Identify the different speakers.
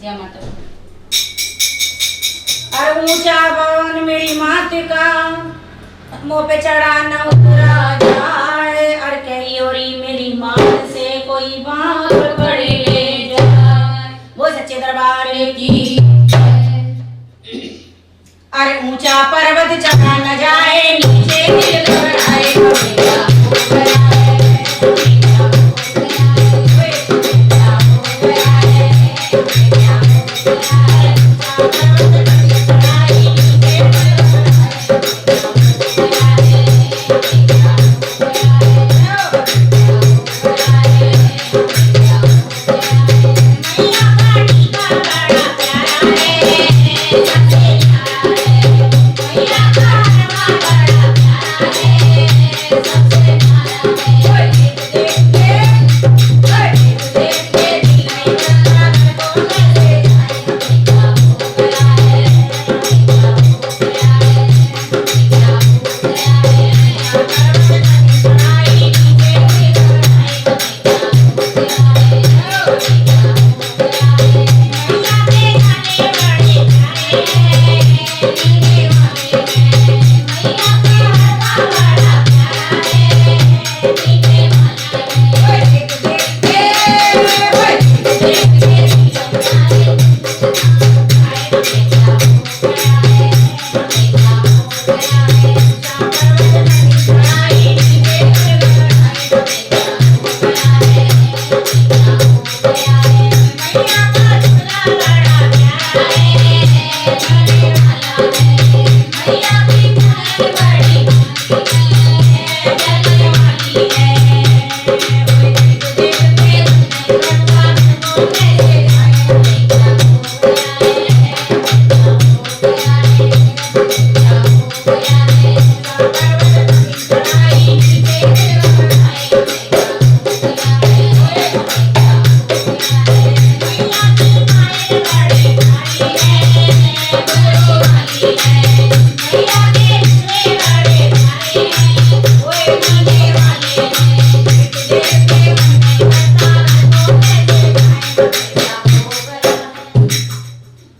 Speaker 1: जय माता।
Speaker 2: अरे ऊंचा भवन मेरी मात का मुंह पे चढ़ा न उतरा जाए। अरे कही ओरी मेरी मान से कोई बात पड़े ले जाए। वो सच्चे दरबार की। अरे ऊंचा पर्वत चढ़ा न जाए, नीचे दिल घबराए, कबीरा हो गया है, कबीरा हो गया है, कबीरा हो गया है, कबीरा हो गया है।